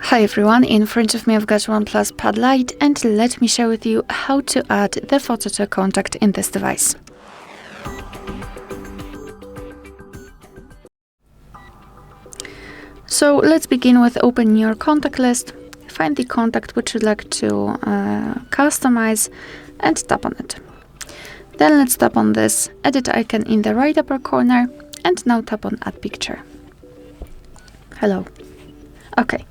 Hi everyone, in front of me I've got OnePlus Pad Lite, and let me share with you how to add the photo to a contact in this device. So let's begin with opening your contact list, find the contact which you'd like to customize and tap on it. Then let's tap on this edit icon in the right upper corner and now tap on add picture. Hello. Okay,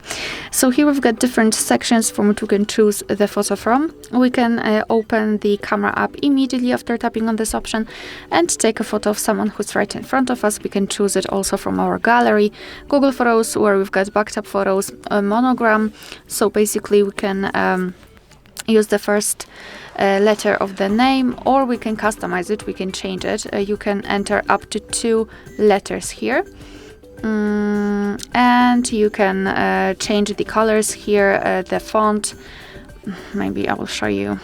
so here we've got different sections from which we can choose the photo from. We can open the camera app immediately after tapping on this option and take a photo of someone who's right in front of us. We can choose it also from our gallery, Google Photos, where we've got backed up photos, a monogram. So basically we can use the first letter of the name, or we can customize it, we can change it. You can enter up to 2 letters here. And you can change the colors here, the font. Maybe I will show you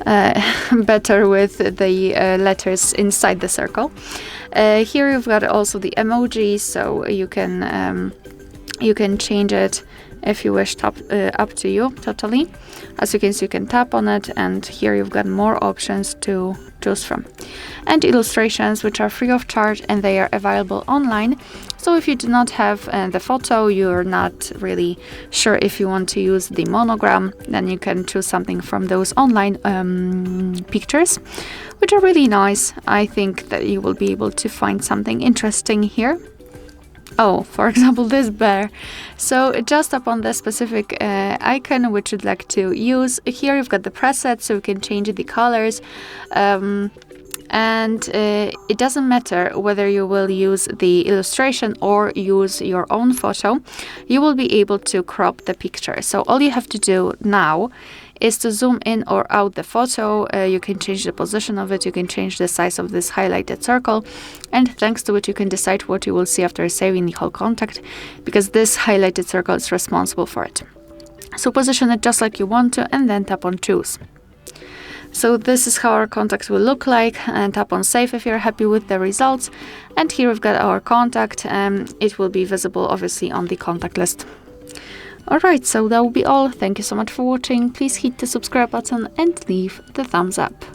better with the letters inside the circle. Here you've got also the emoji, so you can change it if you wish, up to you totally. As you can see, you can tap on it, and here you've got more options to choose from. And illustrations, which are free of charge and they are available online. So if you do not have the photo, you're not really sure if you want to use the monogram, then you can choose something from those online pictures, which are really nice. I think that you will be able to find something interesting here. Oh, for example, this bear. So just tap on the specific icon which you'd like to use. Here you've got the presets, so you can change the colors. And it doesn't matter whether you will use the illustration or use your own photo. You will be able to crop the picture. So all you have to do now is to zoom in or out the photo. You can change the position of it, you can change the size of this highlighted circle, and thanks to it you can decide what you will see after saving the whole contact, because this highlighted circle is responsible for it. So position it just like you want to and then tap on choose. So this is how our contact will look like, and tap on save if you're happy with the results. And here we've got our contact, it will be visible obviously on the contact list. Alright, so that will be all. Thank you so much for watching. Please hit the subscribe button and leave the thumbs up.